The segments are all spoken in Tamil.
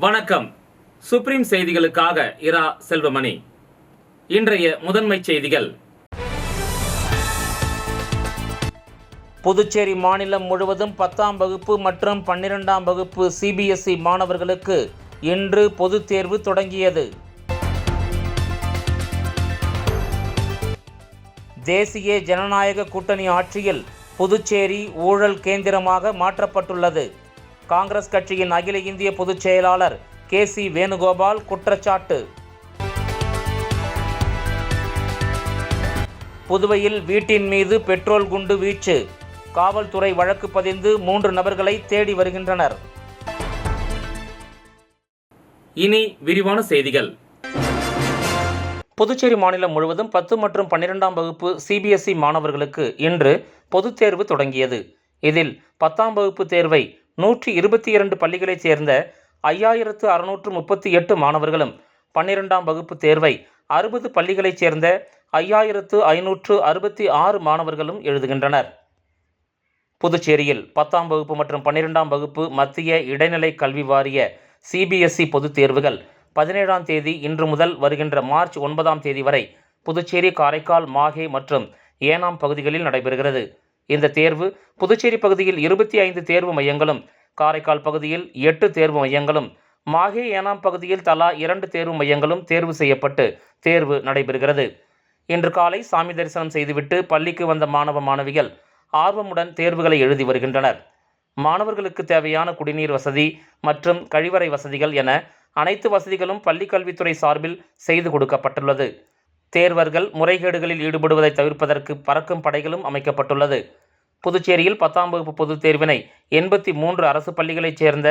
வணக்கம். சுப்ரீம் செய்திகளுக்காக இரா செல்வமணி. இன்றைய முதன்மை செய்திகள். புதுச்சேரி மாநிலம் முழுவதும் 10ஆம் வகுப்பு மற்றும் 12ஆம் வகுப்பு சிபிஎஸ்இ மாணவர்களுக்கு இன்று பொதுத் தேர்வு தொடங்கியது. தேசிய ஜனநாயக கூட்டணி ஆட்சியில் புதுச்சேரி ஊழல் கேந்திரமாக மாற்றப்பட்டுள்ளது. காங்கிரஸ் கட்சியின் அகில இந்திய பொதுச் செயலாளர் கே.சி. வேணுகோபால் குற்றச்சாட்டு. புதுவையில் வீட்டின் மீது பெட்ரோல் குண்டு வீச்சு. காவல்துறை வழக்கு பதிந்து 3 நபர்களை தேடி வருகின்றனர். இனி விரிவான செய்திகள். புதுச்சேரி மாநிலம் முழுவதும் 10 மற்றும் 12ஆம் வகுப்பு சிபிஎஸ்இ மாணவர்களுக்கு இன்று பொதுத் தேர்வு தொடங்கியது. இதில் 10ஆம் வகுப்பு தேர்வை 122 பள்ளிகளைச் சேர்ந்த 5638 மாணவர்களும், 12ஆம் வகுப்பு தேர்வை 60 பள்ளிகளைச் சேர்ந்த 5566 மாணவர்களும் எழுதுகின்றனர். புதுச்சேரியில் 10ஆம் வகுப்பு மற்றும் 12ஆம் வகுப்பு மத்திய இடைநிலை கல்வி வாரிய சிபிஎஸ்இ பொதுத் தேர்வுகள் 17ஆம் தேதி இன்று முதல் வருகின்ற மார்ச் 9ஆம் தேதி வரை புதுச்சேரி, காரைக்கால், மாஹே மற்றும் ஏனாம் பகுதிகளில் நடைபெறுகிறது. இந்த தேர்வு புதுச்சேரி பகுதியில் 25 தேர்வு மையங்களும், காரைக்கால் பகுதியில் 8 தேர்வு மையங்களும், மாஹே, ஏனாம் பகுதியில் தலா 2 தேர்வு மையங்களும் தேர்வு செய்யப்பட்டு தேர்வு நடைபெறுகிறது. இன்று காலை சாமி தரிசனம் செய்துவிட்டு பள்ளிக்கு வந்த மாணவ மாணவிகள் ஆர்வமுடன் தேர்வுகளை எழுதி வருகின்றனர். மாணவர்களுக்கு தேவையான குடிநீர் வசதி மற்றும் கழிவறை வசதிகள் என அனைத்து வசதிகளும் பள்ளிக்கல்வித்துறை சார்பில் செய்து கொடுக்கப்பட்டுள்ளது. தேர்வர்கள் முறைகேடுகளில் ஈடுபடுவதை தவிர்ப்பதற்கு பறக்கும் படைகளும் அமைக்கப்பட்டுள்ளது. புதுச்சேரியில் 10ஆம் வகுப்பு பொதுத் தேர்வினை 83 அரசு பள்ளிகளைச் சேர்ந்த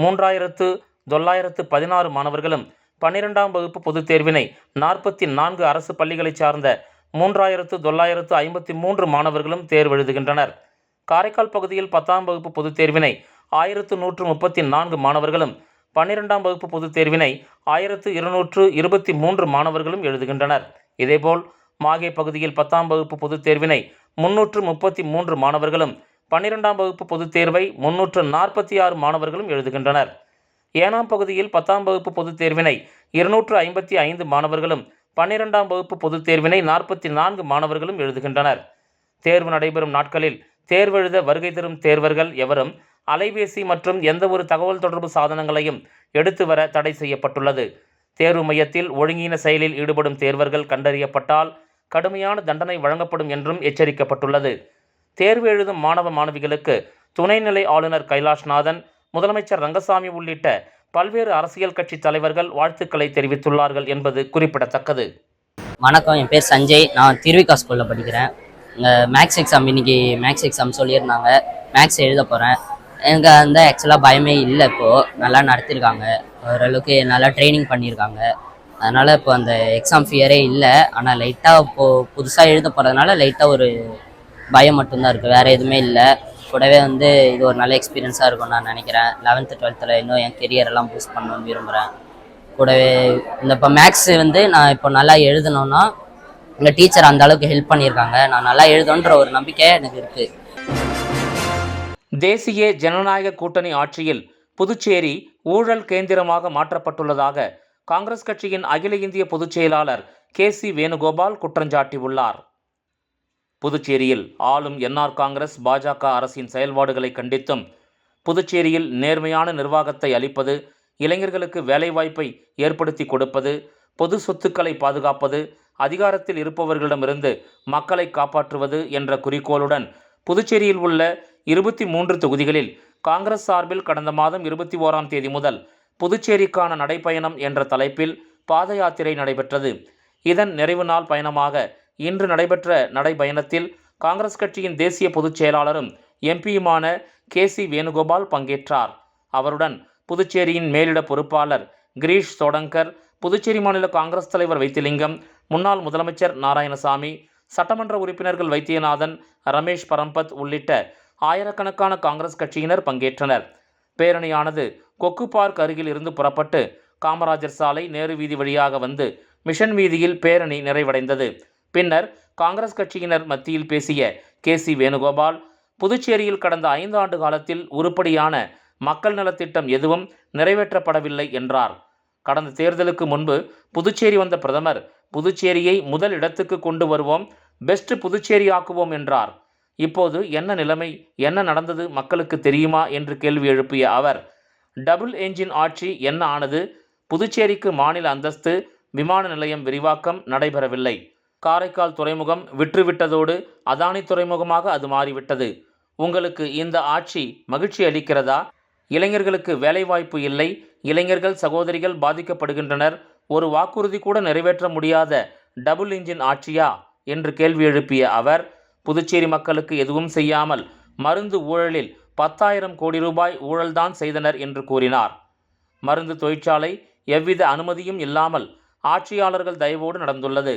3916 மாணவர்களும், 12ஆம் வகுப்பு பொதுத் தேர்வினை 44 அரசு பள்ளிகளைச் சார்ந்த 3953 மாணவர்களும் தேர்வெழுதுகின்றனர். காரைக்கால் பகுதியில் 10ஆம் வகுப்பு பொதுத் தேர்வினை 1134 மாணவர்களும், 12ஆம் வகுப்பு பொதுத் தேர்வினை 1223 மாணவர்களும் எழுதுகின்றனர். இதேபோல் மாஹே பகுதியில் 10ஆம் வகுப்பு பொதுத் தேர்வினை 333 மாணவர்களும், 12ஆம் வகுப்பு பொதுத் தேர்வை 346 மாணவர்களும் எழுதுகின்றனர். ஏனாம் பகுதியில் 10ஆம் வகுப்பு பொதுத் தேர்வினை 255 மாணவர்களும், 12ஆம் வகுப்பு பொதுத் தேர்வினை 44 மாணவர்களும் எழுதுகின்றனர். தேர்வு நடைபெறும் நாட்களில் தேர்வெழுத வருகை தரும் தேர்வர்கள் எவரும் அலைபேசி மற்றும் எந்தவொரு தகவல் தொடர்பு சாதனங்களையும் எடுத்து வர தடை செய்யப்பட்டுள்ளது. தேர்வு மையத்தில் ஒழுங்கீன செயலில் ஈடுபடும் தேர்வர்கள் கண்டறியப்பட்டால் கடுமையான தண்டனை வழங்கப்படும் என்றும் எச்சரிக்கப்பட்டுள்ளது. தேர்வு எழுதும் மாணவ மாணவிகளுக்கு துணைநிலை ஆளுநர் கைலாஷ்நாதன், முதலமைச்சர் ரங்கசாமி உள்ளிட்ட பல்வேறு அரசியல் கட்சி தலைவர்கள் வாழ்த்துக்களை தெரிவித்துள்ளார்கள் என்பது குறிப்பிடத்தக்கது. வணக்கம், என் பேர் சஞ்சய். நான் திருவிக்கா ஸ்கூலில் படிக்கிறேன். மேக்ஸ் எக்ஸாம் இன்னைக்கு மேக்ஸ் எக்ஸாம் சொல்லியிருந்தாங்க. மேக்ஸ் எழுத போகிறேன். எனக்கு ஆக்சுவலாக பயமே இல்லை. இப்போது நல்லா நடத்திருக்காங்க, ஓரளவுக்கு நல்லா ட்ரைனிங் பண்ணியிருக்காங்க. அதனால் இப்போ அந்த எக்ஸாம் ஃபியரே இல்லை. ஆனால் லைட்டாக இப்போது புதுசாக எழுத போகிறதுனால லைட்டாக ஒரு பயம் மட்டும்தான் இருக்குது, வேறு எதுவுமே இல்லை. கூடவே இது ஒரு நல்ல எக்ஸ்பீரியன்ஸாக இருக்கும்னு நான் நினைக்கிறேன். 11th 12th இன்னும் என் கெரியரெல்லாம் பூஸ்ட் பண்ணணும்னு விரும்புகிறேன். கூடவே இப்போ மேக்ஸ் நான் இப்போ நல்லா எழுதணுன்னா எங்கள் டீச்சர் அந்த அளவுக்கு ஹெல்ப் பண்ணியிருக்காங்க. நான் நல்லா எழுதணுன்ற ஒரு நம்பிக்கை எனக்கு இருக்குது. தேசிய ஜனநாயக கூட்டணி ஆட்சியில் புதுச்சேரி ஊழல் கேந்திரமாக மாற்றப்பட்டுள்ளதாக காங்கிரஸ் கட்சியின் அகில இந்திய பொதுச் செயலாளர் கே.சி. வேணுகோபால் குற்றஞ்சாட்டியுள்ளார். புதுச்சேரியில் ஆளும் என்ஆர் காங்கிரஸ் பாஜக அரசின் செயல்பாடுகளை கண்டித்தும், புதுச்சேரியில் நேர்மையான நிர்வாகத்தை அளிப்பது, இளைஞர்களுக்கு வேலைவாய்ப்பை ஏற்படுத்தி கொடுப்பது, பொது சொத்துக்களை பாதுகாப்பது, அதிகாரத்தில் இருப்பவர்களிடமிருந்து மக்களை காப்பாற்றுவது என்ற குறிக்கோளுடன் புதுச்சேரியில் உள்ள 23 தொகுதிகளில் காங்கிரஸ் சார்பில் கடந்த மாதம் 21ஆம் தேதி முதல் புதுச்சேரிக்கான நடைப்பயணம் என்ற தலைப்பில் பாத யாத்திரை நடைபெற்றது. இதன் நிறைவு நாள் பயணமாக இன்று நடைபெற்ற நடைபயணத்தில் காங்கிரஸ் கட்சியின் தேசிய பொதுச் செயலாளரும் எம்பியுமான கே.சி. வேணுகோபால் பங்கேற்றார். அவருடன் புதுச்சேரியின் மேலிட பொறுப்பாளர் கிரீஷ் சோடங்கர், புதுச்சேரி மாநில காங்கிரஸ் தலைவர் வைத்திலிங்கம், முன்னாள் முதலமைச்சர் நாராயணசாமி, சட்டமன்ற உறுப்பினர்கள் வைத்தியநாதன், ரமேஷ் பரம்பத் உள்ளிட்ட ஆயிரக்கணக்கான காங்கிரஸ் கட்சியினர் பங்கேற்றனர். பேரணியானது கொக்கு பார்க் அருகில் இருந்து புறப்பட்டு காமராஜர் சாலை, நேரு வீதி வழியாக வந்து மிஷன் வீதியில் பேரணி நிறைவடைந்தது. பின்னர் காங்கிரஸ் கட்சியினர் மத்தியில் பேசிய கே.சி. வேணுகோபால், புதுச்சேரியில் கடந்த 5 ஆண்டு காலத்தில் உருப்படியான மக்கள் நலத்திட்டம் எதுவும் நிறைவேற்றப்படவில்லை என்றார். கடந்த தேர்தலுக்கு முன்பு புதுச்சேரி வந்த பிரதமர் புதுச்சேரியை முதல் இடத்துக்கு கொண்டு வருவோம், பெஸ்ட் புதுச்சேரி ஆக்குவோம் என்றார். இப்போது என்ன நிலைமை, என்ன நடந்தது மக்களுக்கு தெரியுமா என்று கேள்வி எழுப்பிய அவர், டபுள் என்ஜின் ஆட்சி என்ன ஆனது, புதுச்சேரிக்கு மாநில அந்தஸ்து, விமான நிலையம் விரிவாக்கம் நடைபெறவில்லை, காரைக்கால் துறைமுகம் விற்றுவிட்டதோடு அதானி துறைமுகமாக அது மாறிவிட்டது. உங்களுக்கு இந்த ஆட்சி மகிழ்ச்சி அளிக்கிறதா? இளைஞர்களுக்கு வேலைவாய்ப்பு இல்லை, இளைஞர்கள் சகோதரிகள் பாதிக்கப்படுகின்றனர், ஒரு வாக்குறுதி கூட நிறைவேற்ற முடியாத டபுள் இன்ஜின் ஆட்சியா என்று கேள்வி எழுப்பிய அவர், புதுச்சேரி மக்களுக்கு எதுவும் செய்யாமல் மருந்து ஊழலில் 10,000 கோடி ரூபாய் ஊழல்தான் செய்தனர் என்று கூறினார். மருந்து தொழிற்சாலை எவ்வித அனுமதியும் இல்லாமல் ஆட்சியாளர்கள் தயவோடு நடந்துள்ளது.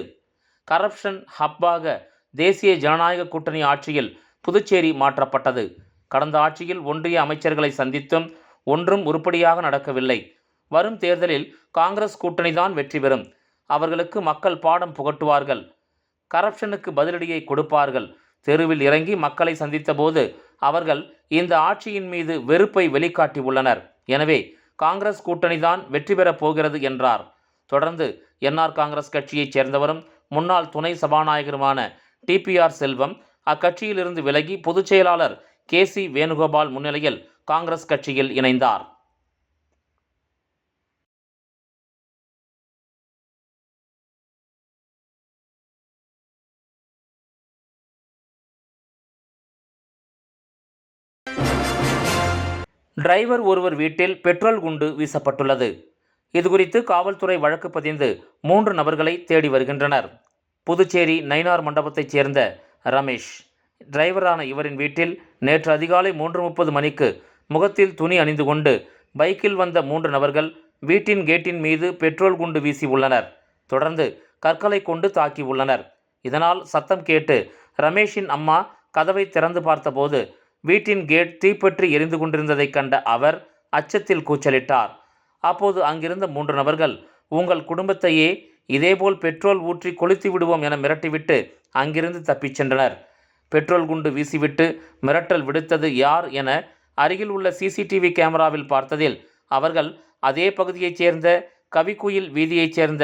கரப்ஷன் ஹப்பாக தேசிய ஜனநாயக கூட்டணி ஆட்சியில் புதுச்சேரி மாற்றப்பட்டது. கடந்த ஆட்சியில் ஒன்றிய அமைச்சர்களை சந்தித்தும் ஒன்றும் உருப்படியாக நடக்கவில்லை. வரும் தேர்தலில் காங்கிரஸ் கூட்டணிதான் வெற்றி பெறும். அவர்களுக்கு மக்கள் பாடம் புகட்டுவார்கள், கரப்ஷனுக்கு பதிலடியை கொடுப்பார்கள். தெருவில் இறங்கி மக்களை சந்தித்த போது அவர்கள் இந்த ஆட்சியின் மீது வெறுப்பை வெளிக்காட்டியுள்ளனர். எனவே காங்கிரஸ் கூட்டணிதான் வெற்றி பெறப் போகிறது என்றார். தொடர்ந்து என்ஆர் காங்கிரஸ் கட்சியைச் சேர்ந்தவரும் முன்னாள் துணை சபாநாயகருமான டிபிஆர் செல்வம் அக்கட்சியிலிருந்து விலகி பொதுச் செயலாளர் கேசி வேணுகோபால் முன்னிலையில் காங்கிரஸ் கட்சியில் இணைந்தார். டிரைவர் ஒருவர் வீட்டில் பெட்ரோல் குண்டு வீசப்பட்டுள்ளது. இதுகுறித்து காவல்துறை வழக்கு பதிந்து 3 நபர்களை தேடி வருகின்றனர். புதுச்சேரி நயினார் மண்டபத்தைச் சேர்ந்த ரமேஷ் டிரைவரான இவரின் வீட்டில் நேற்று அதிகாலை 3:30 மணிக்கு முகத்தில் துணி அணிந்து கொண்டு பைக்கில் வந்த 3 நபர்கள் வீட்டின் கேட்டின் மீது பெட்ரோல் குண்டு வீசி உள்ளனர். தொடர்ந்து கற்களை கொண்டு தாக்கி உள்ளனர். இதனால் சத்தம் கேட்டு ரமேஷின் அம்மா கதவை திறந்து பார்த்தபோது வீட்டின் கேட் தீப்பற்றி எரிந்து கொண்டிருந்ததைக் கண்ட அவர் அச்சத்தில் கூச்சலிட்டார். அப்போது அங்கிருந்த 3 நபர்கள், உங்கள் குடும்பத்தையே இதேபோல் பெட்ரோல் ஊற்றி கொளுத்தி விடுவோம் என மிரட்டிவிட்டு அங்கிருந்து தப்பிச் சென்றனர். பெட்ரோல் குண்டு வீசிவிட்டு மிரட்டல் விடுத்தது யார் என அருகில் உள்ள சிசிடிவி கேமராவில் பார்த்ததில் அவர்கள் அதே பகுதியைச் சேர்ந்த கவிக்குயில் வீதியைச் சேர்ந்த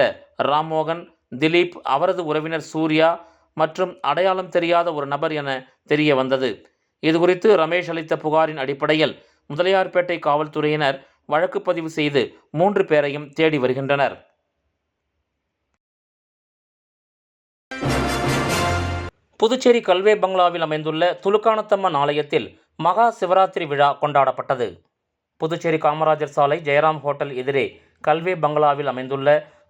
ராம்மோகன், திலீப், அவரது உறவினர் சூர்யா மற்றும் அடையாளம் தெரியாத ஒரு நபர் என தெரிய வந்தது. இதுகுறித்து ரமேஷ் அளித்த புகாரின் அடிப்படையில் முதலியார்பேட்டை காவல்துறையினர் வழக்கு பதிவு செய்து 3 பேரையும் தேடி வருகின்றனர். புதுச்சேரி கல்வே பங்களாவில் அமைந்துள்ள துலுக்கானத்தம்மன் ஆலயத்தில் மகா சிவராத்திரி விழா கொண்டாடப்பட்டது. புதுச்சேரி காமராஜர் சாலை ஜெயராம் ஹோட்டல் எதிரே கல்வே பங்களாவில் அமைந்துள்ள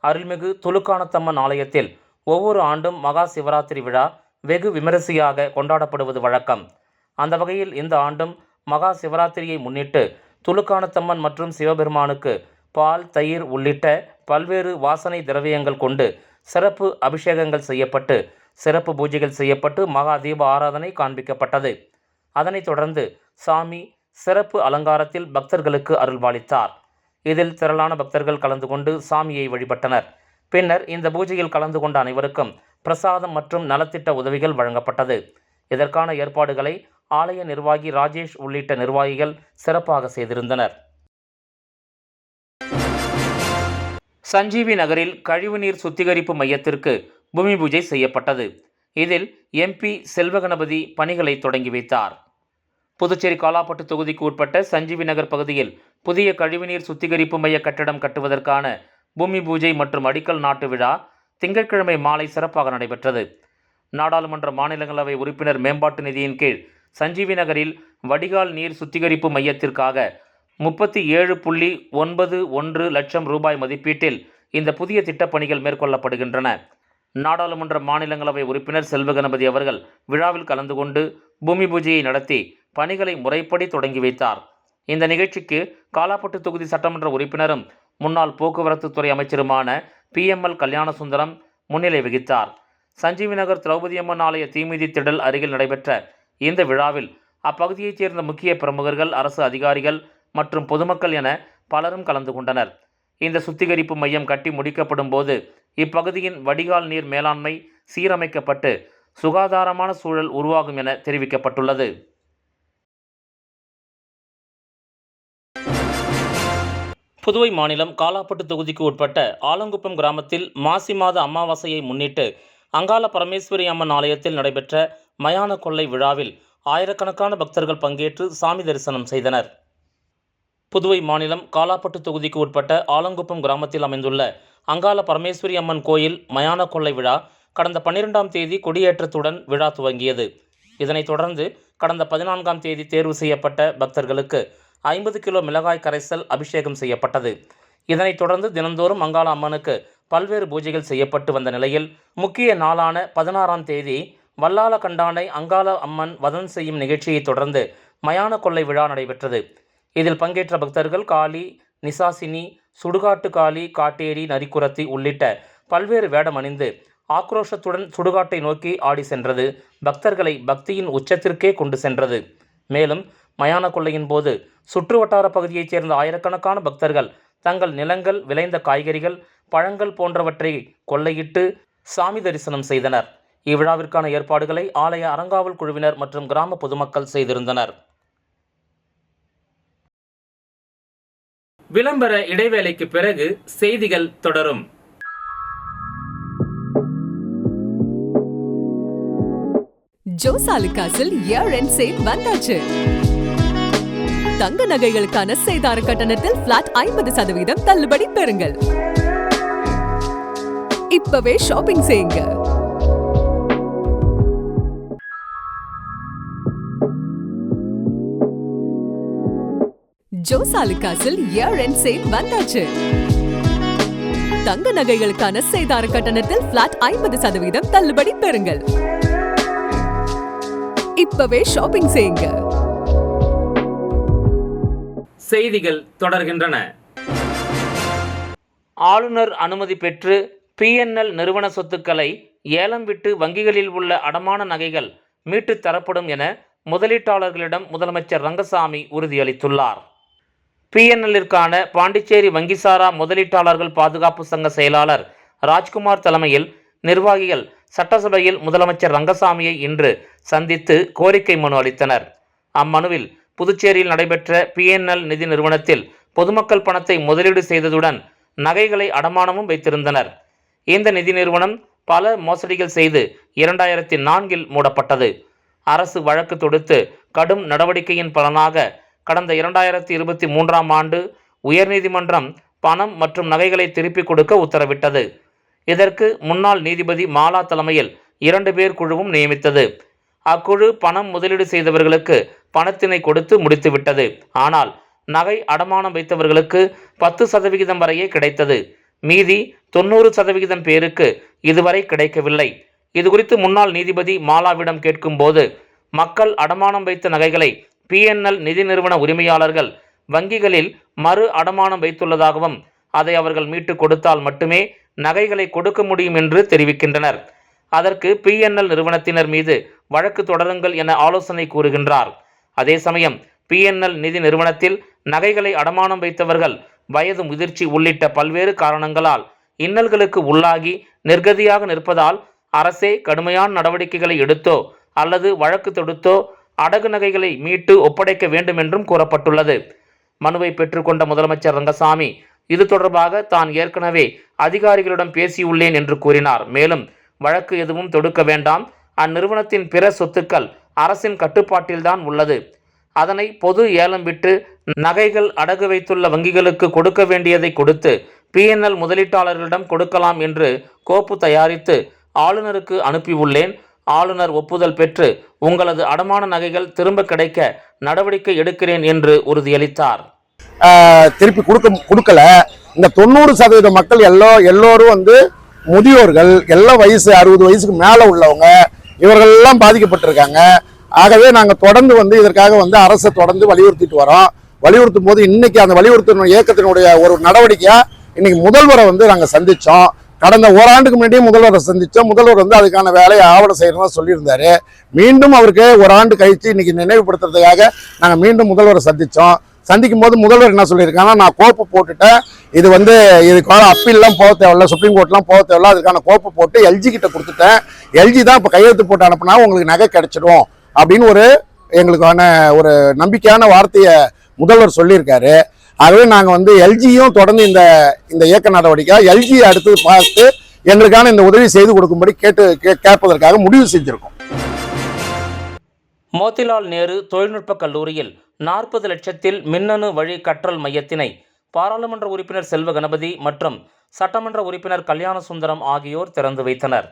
அருள்மிகு துலுக்கானத்தம்மன் ஆலயத்தில் ஒவ்வொரு ஆண்டும் மகா சிவராத்திரி விழா வெகு விமரிசையாக கொண்டாடப்படுவது வழக்கம். அந்த வகையில் இந்த ஆண்டும் மகா சிவராத்திரியை முன்னிட்டு துலுக்கானத்தம்மன் மற்றும் சிவபெருமானுக்கு பால், தயிர் உள்ளிட்ட பல்வேறு வாசனை திரவியங்கள் கொண்டு சிறப்பு அபிஷேகங்கள் செய்யப்பட்டு சிறப்பு பூஜைகள் செய்யப்பட்டு மகா தீப ஆராதனை காண்பிக்கப்பட்டது. அதனைத் தொடர்ந்து சாமி சிறப்பு அலங்காரத்தில் பக்தர்களுக்கு அருள்பாலித்தார். இதில் திரளான பக்தர்கள் கலந்து கொண்டு சாமியை வழிபட்டனர். பின்னர் இந்த பூஜையில் கலந்து கொண்ட அனைவருக்கும் பிரசாதம் மற்றும் நலத்திட்ட உதவிகள் வழங்கப்பட்டது. இதற்கான ஏற்பாடுகளை ஆலய நிர்வாகி ராஜேஷ் உள்ளிட்ட நிர்வாகிகள் சிறப்பாக செய்திருந்தனர். சஞ்சீவி நகரில் கழிவுநீர் சுத்திகரிப்பு மையத்திற்கு பூமி பூஜை செய்யப்பட்டது. இதில் எம்பி செல்வகணபதி பணிகளை தொடங்கி வைத்தார். புதுச்சேரி காலாப்பட்டு தொகுதிக்கு உட்பட்ட சஞ்சீவி நகர் பகுதியில் புதிய கழிவுநீர் சுத்திகரிப்பு மைய கட்டடம் கட்டுவதற்கான பூமி பூஜை மற்றும் அடிக்கல் நாட்டு விழா திங்கட்கிழமை மாலை சிறப்பாக நடைபெற்றது. நாடாளுமன்ற மாநிலங்களவை உறுப்பினர் மேம்பாட்டு நிதியின் கீழ் சஞ்சீவி நகரில் வடிகால் நீர் சுத்திகரிப்பு மையத்திற்காக 37.91 லட்சம் ரூபாய் மதிப்பீட்டில் இந்த புதிய திட்டப்பணிகள் மேற்கொள்ளப்படுகின்றன. நாடாளுமன்ற மாநிலங்களவை உறுப்பினர் செல்வகணபதி அவர்கள் விழாவில் கலந்து கொண்டு பூமி பூஜையை நடத்தி பணிகளை முறைப்படி தொடங்கி வைத்தார். இந்த நிகழ்ச்சிக்கு காலாப்பட்டு தொகுதி சட்டமன்ற உறுப்பினரும் முன்னாள் போக்குவரத்து துறை அமைச்சருமான PML கல்யாணசுந்தரம் முன்னிலை வகித்தார். சஞ்சீவி நகர் திரௌபதி அம்மன் ஆலய தீமிதி திடல் அருகில் நடைபெற்ற இந்த விழாவில் அப்பகுதியைச் சேர்ந்த முக்கிய பிரமுகர்கள், அரசு அதிகாரிகள் மற்றும் பொதுமக்கள் என பலரும் கலந்து கொண்டனர். இந்த சுத்திகரிப்பு மையம் கட்டி முடிக்கப்படும் போது இப்பகுதியின் வடிகால் நீர் மேலாண்மை சீரமைக்கப்பட்டு சுகாதாரமான சூழல் உருவாகும் என தெரிவிக்கப்பட்டுள்ளது. புதுவை மாநிலம் காலாப்பட்டு தொகுதிக்கு உட்பட்ட ஆலங்குப்பம் கிராமத்தில் மாசி மாத அமாவாசையை முன்னிட்டு அங்காள பரமேஸ்வரி அம்மன் ஆலயத்தில் நடைபெற்ற மயான கொள்ளை விழாவில் ஆயிரக்கணக்கான பக்தர்கள் பங்கேற்று சாமி தரிசனம் செய்தனர். புதுவை மாநிலம் காலாப்பட்டு தொகுதிக்கு உட்பட்ட ஆலங்குப்பம் கிராமத்தில் அமைந்துள்ள அங்காள பரமேஸ்வரி அம்மன் கோயில் மயான கொள்ளை விழா கடந்த 12ஆம் தேதி கொடியேற்றத்துடன் விழா துவங்கியது. இதனைத் தொடர்ந்து கடந்த 14ஆம் தேதி தேர்வு செய்யப்பட்ட பக்தர்களுக்கு 50 கிலோ மிளகாய் கரைசல் அபிஷேகம் செய்யப்பட்டது. இதனைத் தொடர்ந்து தினந்தோறும் அங்காள அம்மனுக்கு பல்வேறு பூஜைகள் செய்யப்பட்டு வந்த நிலையில் முக்கிய நாளான 16ஆம் தேதி வல்லால கண்டானை அங்காள அம்மன் வதம் செய்யும் நிகழ்ச்சியை தொடர்ந்து மயான கொள்ளை விழா நடைபெற்றது. இதில் பங்கேற்ற பக்தர்கள் காளி, நிசாசினி, சுடுகாட்டு காளி, காட்டேரி, நரிக்குரத்தி உள்ளிட்ட பல்வேறு வேடம் அணிந்து ஆக்ரோஷத்துடன் சுடுகாட்டை நோக்கி ஆடி சென்றது பக்தர்களை பக்தியின் உச்சத்திற்கே கொண்டு சென்றது. மேலும் மயான கொள்ளையின் போது சுற்றுவட்டார பகுதியைச் சேர்ந்த ஆயிரக்கணக்கான பக்தர்கள் தங்கள் நிலங்கள், விளைந்த காய்கறிகள், பழங்கள் போன்றவற்றை கொள்ளையிட்டு சாமி தரிசனம் செய்தனர். இவ்விழாவிற்கான ஏற்பாடுகளை ஆலய அறங்காவல் குழுவினர் மற்றும் கிராம பொதுமக்கள் செய்திருந்தனர். விளம்பர இடைவேளைக்கு பிறகு செய்திகள் தொடரும். ஜோசாலுகாஸில் இயர் எண்ட் சேல் வந்தாச்சு. தங்க நகைகளுக்கான சேதார கட்டணத்தில் பிளாட் 50% தள்ளுபடி பெறுங்கள். இப்பவே ஷாப்பிங் செய்யுங்க. ஜோசாலுகாஸில் இயர் எண்ட் சேல் வந்தாச்சு. தங்க நகைகளுக்கான சேதார கட்டணத்தில் பிளாட் 50% தள்ளுபடி பெறுங்கள். இப்பவே ஷாப்பிங் செய்யுங்க. செய்திகள் தொடர்கின்றன. ஆளுநர் அனுமதி பெற்று PNL நிறுவன சொத்துக்களை ஏலம் விட்டு வங்கிகளில் உள்ள அடமான நகைகள் மீட்டுத் தரப்படும் என முதலீட்டாளர்களிடம் முதலமைச்சர் ரங்கசாமி உறுதியளித்துள்ளார். PNLற்கான பாண்டிச்சேரி வங்கிசாரா முதலீட்டாளர்கள் பாதுகாப்பு சங்க செயலாளர் ராஜ்குமார் தலைமையில் நிர்வாகிகள் சட்டசபையில் முதலமைச்சர் ரங்கசாமியை இன்று சந்தித்து கோரிக்கை மனு அளித்தனர். அம்மனுவில் புதுச்சேரியில் நடைபெற்ற PNL நிதி நிறுவனத்தில் பொதுமக்கள் பணத்தை முதலீடு செய்ததுடன் நகைகளை அடமானமும் வைத்திருந்தனர். இந்த நிதி நிறுவனம் பல மோசடிகள் செய்து 2004இல் மூடப்பட்டது. அரசு வழக்கு தொடுத்து கடும் நடவடிக்கையின் பலனாக கடந்த 2023ஆம் ஆண்டு உயர்நீதிமன்றம் பணம் மற்றும் நகைகளை திருப்பிக் கொடுக்க உத்தரவிட்டது. இதற்கு முன்னாள் நீதிபதி மாலா தலைமையில் 2 பேர் குழுவும் நியமித்தது. அக்குழு பணம் முதலீடு செய்தவர்களுக்கு பணத்தினை கொடுத்து முடித்துவிட்டது. ஆனால் நகை அடமானம் வைத்தவர்களுக்கு 10% வரையே கிடைத்தது. மீதி 90% பேருக்கு இதுவரை கிடைக்கவில்லை. இதுகுறித்து முன்னாள் நீதிபதி மாலாவிடம் கேட்கும்போது மக்கள் அடமானம் வைத்த நகைகளை PNL நிதி நிறுவன உரிமையாளர்கள் வங்கிகளில் மறு அடமானம் வைத்துள்ளதாகவும் அதை அவர்கள் மீட்டு கொடுத்தால் மட்டுமே நகைகளை கொடுக்க முடியும் என்று தெரிவிக்கின்றனர். அதற்கு PNL நிறுவனத்தினர் மீது வழக்கு தொடருங்கள் என ஆலோசனை கூறுகின்றார். அதே சமயம் PNL நிதி நிறுவனத்தில் நகைகளை அடமானம் வைத்தவர்கள் வயது முதிர்ச்சி உள்ளிட்ட பல்வேறு காரணங்களால் இன்னல்களுக்கு உள்ளாகி நிர்கதியாக நிற்பதால் அரசே கடுமையான நடவடிக்கைகளை எடுத்தோ அல்லது வழக்கு தொடுத்தோ அடகு நகைகளை மீட்டு ஒப்படைக்க வேண்டும் என்றும் கூறப்பட்டுள்ளது. மனுவை பெற்றுக்கொண்ட முதலமைச்சர் ரங்கசாமி இது தொடர்பாக தான் ஏற்கனவே அதிகாரிகளிடம் பேசியுள்ளேன் என்று கூறினார். மேலும் வழக்கு எதுவும் தொடுக்க வேண்டாம், அந்நிறுவனத்தின் பிற சொத்துக்கள் அரசின் கட்டுப்பாட்டில்தான் உள்ளது, அதனை பொது ஏலம் விட்டு நகைகள் அடகு வைத்துள்ள வங்கிகளுக்கு கொடுக்க வேண்டியதை கொடுத்து PNL முதலீட்டாளர்களிடம் கொடுக்கலாம் என்று கோப்பு தயாரித்து ஆளுநருக்கு அனுப்பியுள்ளேன். ஆளுநர் ஒப்புதல் பெற்று உங்களது அடமான நகைகள் திரும்ப கிடைக்க நடவடிக்கை எடுக்கிறேன் என்று உறுதியளித்தார். திருப்பி கொடுக்கல. இந்த 90% மக்கள் எல்லோரும் வந்து முதியோர்கள், எல்லாம் வயசு 60 வயசுக்கு மேல உள்ளவங்க, இவர்கள் எல்லாம் பாதிக்கப்பட்டிருக்காங்க. ஆகவே நாங்கள் தொடர்ந்து வந்து இதற்காக வந்து அரசை தொடர்ந்து வலியுறுத்திட்டு வரோம். வலியுறுத்தும் போது இன்னைக்கு அந்த வலியுறுத்தும் இயக்கத்தினுடைய ஒரு நடவடிக்கையா இன்னைக்கு முதல்வரை வந்து நாங்கள் சந்திச்சோம். கடந்த ஓராண்டுக்கு முன்னாடியே முதல்வரை சந்திச்சோம். முதல்வர் வந்து அதுக்கான வேலையை ஆவணம் செய்யறதா சொல்லியிருந்தாரு. மீண்டும் அவருக்கு ஒரு ஆண்டு கழிச்சு இன்னைக்கு நினைவுபடுத்துறதுக்காக நாங்கள் மீண்டும் முதல்வரை சந்திச்சோம். சந்திக்கும் போது முதல்வர் என்ன சொல்லியிருக்காங்கன்னா, நான் கோப்பு போட்டுட்டேன், இது வந்து இதுக்கான அப்பீல்லாம் போக தேவையில்ல, சுப்ரீம் கோர்ட்லாம் போக தேவையில்ல, அதுக்கான கோப்பு போட்டு LG கிட்ட கொடுத்துட்டேன், LG தான் இப்போ கையெழுத்து போட்டு அனுப்புனா உங்களுக்கு நகை கிடைச்சிடும் அப்படின்னு எங்களுக்கான ஒரு நம்பிக்கையான வார்த்தையை முதல்வர் சொல்லியிருக்காரு. ஆகவே நாங்கள் வந்து எல்ஜியும் தொடர்ந்து இந்த இயக்க நடவடிக்கை எல்ஜியை அடுத்து பார்த்து எங்களுக்கான இந்த உதவி செய்து கொடுக்கும்படி கேட்பதற்காக முடிவு செஞ்சிருக்கோம். மோதிலால் நேரு தொழில்நுட்ப கல்லூரியில் 40 லட்சத்தில் மின்னணு வழி கற்றல் மையத்தினை பாராளுமன்ற உறுப்பினர் செல்வ கணபதி மற்றும் சட்டமன்ற உறுப்பினர் கல்யாண சுந்தரம் ஆகியோர் திறந்து வைத்தனர்.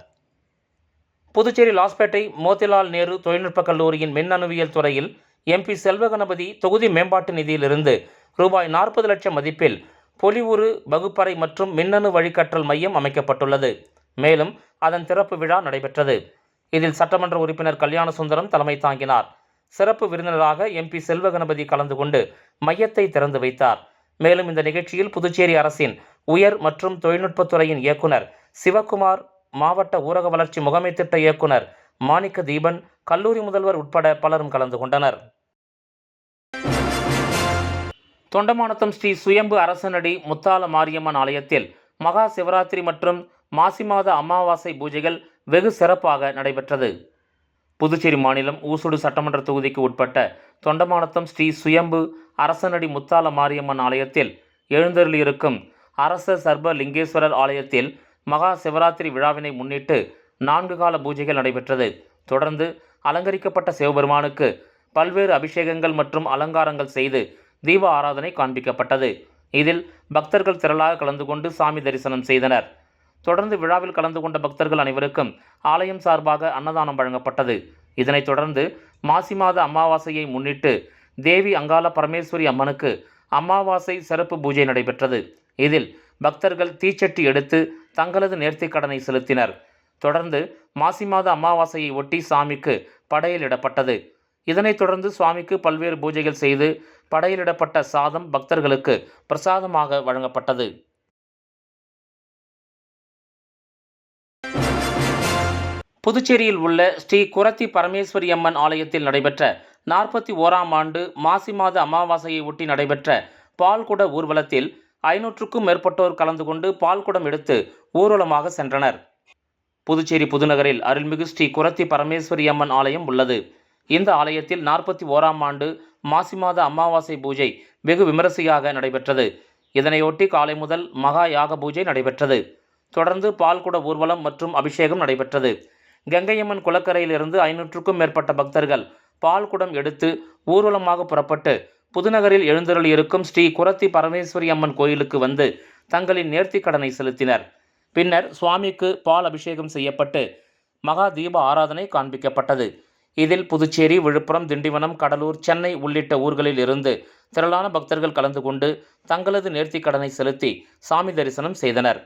புதுச்சேரி லாஸ்பேட்டை மோதிலால் நேரு தொழில்நுட்ப கல்லூரியின் மின்னணுவியல் துறையில் MP செல்வ கணபதி தொகுதி மேம்பாட்டு நிதியிலிருந்து ரூபாய் 40 லட்சம் மதிப்பில் பொலிவுறு வகுப்பறை மற்றும் மின்னணு வழிகற்றல் மையம் அமைக்கப்பட்டுள்ளது. மேலும் அதன் திறப்பு விழா நடைபெற்றது. இதில் சட்டமன்ற உறுப்பினர் கல்யாண சுந்தரம் தலைமை தாங்கினார். சிறப்பு விருந்தினராக MP செல்வ கணபதி கலந்து கொண்டு மையத்தை திறந்து வைத்தார். மேலும் இந்த நிகழ்ச்சியில் புதுச்சேரி அரசின் உயர் மற்றும் தொழில்நுட்பத்துறையின் இயக்குனர் சிவக்குமார், மாவட்ட ஊரக வளர்ச்சி முகமை திட்ட இயக்குனர் மாணிக்க தீபன், கல்லூரி முதல்வர் உட்பட பலரும் கலந்து கொண்டனர். தொண்டமானத்தம் ஸ்ரீ சுயம்பு அரசனடி முத்தால மாரியம்மன் ஆலயத்தில் மகா சிவராத்திரி மற்றும் மாசி மாத அமாவாசை பூஜைகள் வெகு சிறப்பாக நடைபெற்றது. புதுச்சேரி மாநிலம் ஊசுடு சட்டமன்ற தொகுதிக்கு உட்பட்ட தொண்டமானத்தம் ஸ்ரீ சுயம்பு அரசனடி முத்தால மாரியம்மன் ஆலயத்தில் எழுந்தருளியிருக்கும் அரச சர்ப லிங்கேஸ்வரர் ஆலயத்தில் மகா சிவராத்திரி விழாவினை முன்னிட்டு 4 கால பூஜைகள் நடைபெற்றது. தொடர்ந்து அலங்கரிக்கப்பட்ட சிவபெருமானுக்கு பல்வேறு அபிஷேகங்கள் மற்றும் அலங்காரங்கள் செய்து தீப ஆராதனை காண்பிக்கப்பட்டது. இதில் பக்தர்கள் திரளாக கலந்து கொண்டு சாமி தரிசனம் செய்தனர். தொடர்ந்து விழாவில் கலந்து கொண்ட பக்தர்கள் அனைவருக்கும் ஆலயம் சார்பாக அன்னதானம் வழங்கப்பட்டது. இதனைத் தொடர்ந்து மாசி மாத அமாவாசையை முன்னிட்டு தேவி அங்காள பரமேஸ்வரி அம்மனுக்கு அமாவாசை சிறப்பு பூஜை நடைபெற்றது. இதில் பக்தர்கள் தீச்சட்டி எடுத்து தங்களது நேர்த்திக் கடனை செலுத்தினர். தொடர்ந்து மாசி மாத அமாவாசையை ஒட்டி சாமிக்கு படையலிடப்பட்டது. இதனைத் தொடர்ந்து சுவாமிக்கு பல்வேறு பூஜைகள் செய்து படையலிடப்பட்ட சாதம் பக்தர்களுக்கு பிரசாதமாக வழங்கப்பட்டது. புதுச்சேரியில் உள்ள ஸ்ரீ குரத்தி பரமேஸ்வரி அம்மன் ஆலயத்தில் நடைபெற்ற 41ஆம் ஆண்டு மாசி மாத அமாவாசையை ஒட்டி நடைபெற்ற பால்குட ஊர்வலத்தில் 500க்கும் மேற்பட்டோர் கலந்து கொண்டு பால்குடம் எடுத்து ஊர்வலமாக சென்றனர். புதுச்சேரி புதுநகரில் அருள்மிகு ஸ்ரீ குரத்தி பரமேஸ்வரி அம்மன் ஆலயம் உள்ளது. இந்த ஆலயத்தில் 41ஆம் ஆண்டு மாசி மாத அமாவாசை பூஜை வெகு விமரிசையாக நடைபெற்றது. இதனையொட்டி காலை முதல் மகா யாக பூஜை நடைபெற்றது. தொடர்ந்து பால்குட ஊர்வலம் மற்றும் அபிஷேகம் நடைபெற்றது. கங்கையம்மன் குளக்கரையிலிருந்து 500க்கும் மேற்பட்ட பக்தர்கள் பால்குடம் எடுத்து ஊர்வலமாக புறப்பட்டு புதுநகரில் எழுந்தருளியிருக்கும் ஸ்ரீ குரத்தி பரமேஸ்வரி அம்மன் கோயிலுக்கு வந்து தங்களின் நேர்த்திக் கடனை செலுத்தினர். பின்னர் சுவாமிக்கு பால் அபிஷேகம் செய்யப்பட்டு மகா தீப ஆராதனை காண்பிக்கப்பட்டது. இதில் புதுச்சேரி, விழுப்புரம், திண்டிவனம், கடலூர், சென்னை உள்ளிட்ட ஊர்களில் இருந்து திரளான பக்தர்கள் கலந்து கொண்டு தங்களது நேர்த்திக் கடனை செலுத்தி சாமி தரிசனம் செய்தனர்.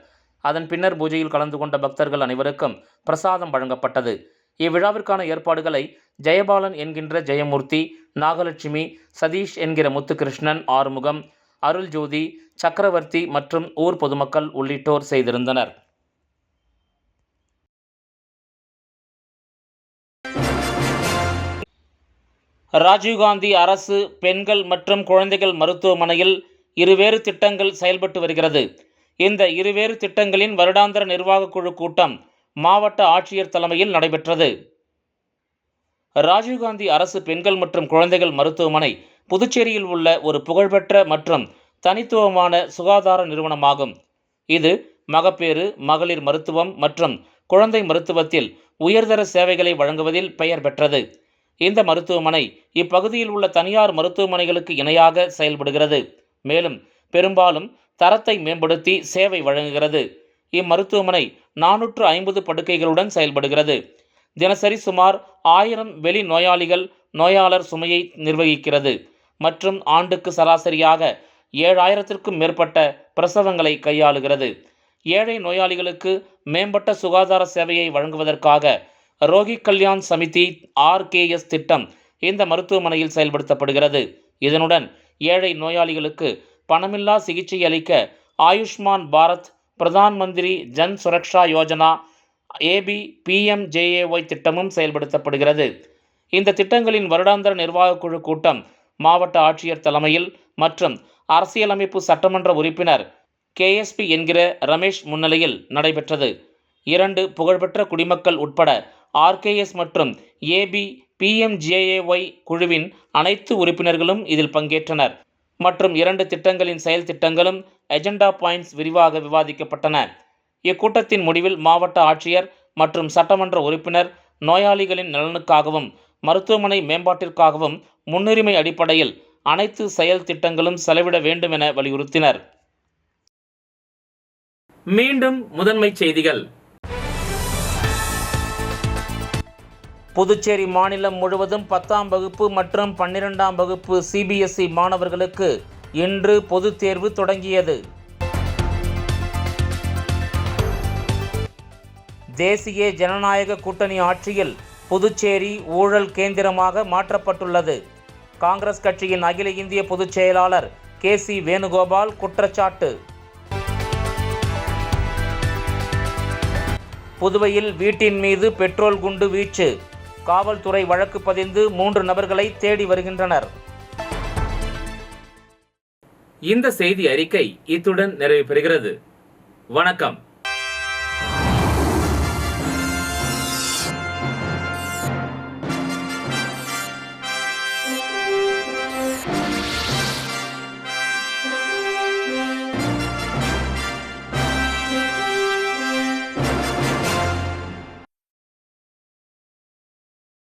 அதன் பின்னர் பூஜையில் கலந்து கொண்ட பக்தர்கள் அனைவருக்கும் பிரசாதம் வழங்கப்பட்டது. இவ்விழாவிற்கான ஏற்பாடுகளை ஜெயபாலன் என்கின்ற ஜெயமூர்த்தி, நாகலட்சுமி, சதீஷ் என்கிற முத்துகிருஷ்ணன், ஆறுமுகம், அருள்ஜோதி, சக்கரவர்த்தி மற்றும் ஊர் பொதுமக்கள் உள்ளிட்டோர் செய்திருந்தனர். ராஜீவ்காந்தி அரசு பெண்கள் மற்றும் குழந்தைகள் மருத்துவமனையில் இருவேறு திட்டங்கள் செயல்பட்டு வருகிறது. இந்த இருவேறு திட்டங்களின் வருடாந்திர நிர்வாக குழு கூட்டம் மாவட்ட ஆட்சியர் தலைமையில் நடைபெற்றது. ராஜீவ்காந்தி அரசு பெண்கள் மற்றும் குழந்தைகள் மருத்துவமனை புதுச்சேரியில் உள்ள ஒரு புகழ்பெற்ற மற்றும் தனித்துவமான சுகாதார நிறுவனமாகும். இது மகப்பேறு, மகளிர் மருத்துவம் மற்றும் குழந்தை மருத்துவத்தில் உயர்தர சேவைகளை வழங்குவதில் பெயர் பெற்றது. இந்த மருத்துவமனை இப்பகுதியில் உள்ள தனியார் மருத்துவமனைகளுக்கு இணையாக செயல்படுகிறது. மேலும் பெரும்பாலும் தரத்தை மேம்படுத்தி சேவை வழங்குகிறது. இம்மருத்துவமனை 450 படுக்கைகளுடன் செயல்படுகிறது. தினசரி சுமார் 1000 வெளி நோயாளர் சுமையை நிர்வகிக்கிறது மற்றும் ஆண்டுக்கு சராசரியாக 7000க்கும் மேற்பட்ட பிரசவங்களை கையாளுகிறது. ஏழை நோயாளிகளுக்கு மேம்பட்ட சுகாதார சேவையை வழங்குவதற்காக ரோகி கல்யாண் சமிதி RKS திட்டம் இந்த மருத்துவமனையில் செயல்படுத்தப்படுகிறது. இதனுடன் ஏழை நோயாளிகளுக்கு பணமில்லா சிகிச்சை அளிக்க ஆயுஷ்மான் பாரத், பிரதான் மந்திரி ஜன் சுரக்ஷா யோஜனா, ABPMJAY திட்டமும் செயல்படுத்தப்படுகிறது. இந்த திட்டங்களின் வருடாந்திர நிர்வாக குழு கூட்டம் மாவட்ட ஆட்சியர் தலைமையில் மற்றும் அரசியலமைப்பு சட்டமன்ற உறுப்பினர் KSP என்கிற ரமேஷ் முன்னிலையில் நடைபெற்றது. 2 புகழ்பெற்ற குடிமக்கள் உட்பட RKS மற்றும் ABPMJAY குழுவின் அனைத்து உறுப்பினர்களும் இதில் பங்கேற்றனர். மற்றும் 2 திட்டங்களின் செயல் திட்டங்களும் அஜெண்டா பாயிண்ட்ஸ் விரிவாக விவாதிக்கப்பட்டன. இக்கூட்டத்தின் முடிவில் மாவட்ட ஆட்சியர் மற்றும் சட்டமன்ற உறுப்பினர் நோயாளிகளின் நலனுக்காகவும் மருத்துவமனை மேம்பாட்டிற்காகவும் முன்னுரிமை அடிப்படையில் அனைத்து செயல் திட்டங்களும் செலவிட வேண்டும் என வலியுறுத்தினர். மீண்டும் முதன்மைச் செய்திகள். புதுச்சேரி மாநிலம் முழுவதும் 10ஆம் வகுப்பு மற்றும் 12ஆம் வகுப்பு CBSE மாணவர்களுக்கு இன்று பொதுத் தேர்வு தொடங்கியது. தேசிய ஜனநாயக கூட்டணி ஆட்சியில் புதுச்சேரி ஊழல் கேந்திரமாக மாற்றப்பட்டுள்ளது. காங்கிரஸ் கட்சியின் அகில இந்திய பொதுச் செயலாளர் KC வேணுகோபால் குற்றச்சாட்டு. புதுவையில் வீட்டின் மீது பெட்ரோல் குண்டு வீச்சு. காவல்துறை வழக்கு பதிந்து 3 நபர்களை தேடி வருகின்றனர். இந்த செய்தி அறிக்கை இத்துடன் நிறைவு பெறுகிறது. வணக்கம்.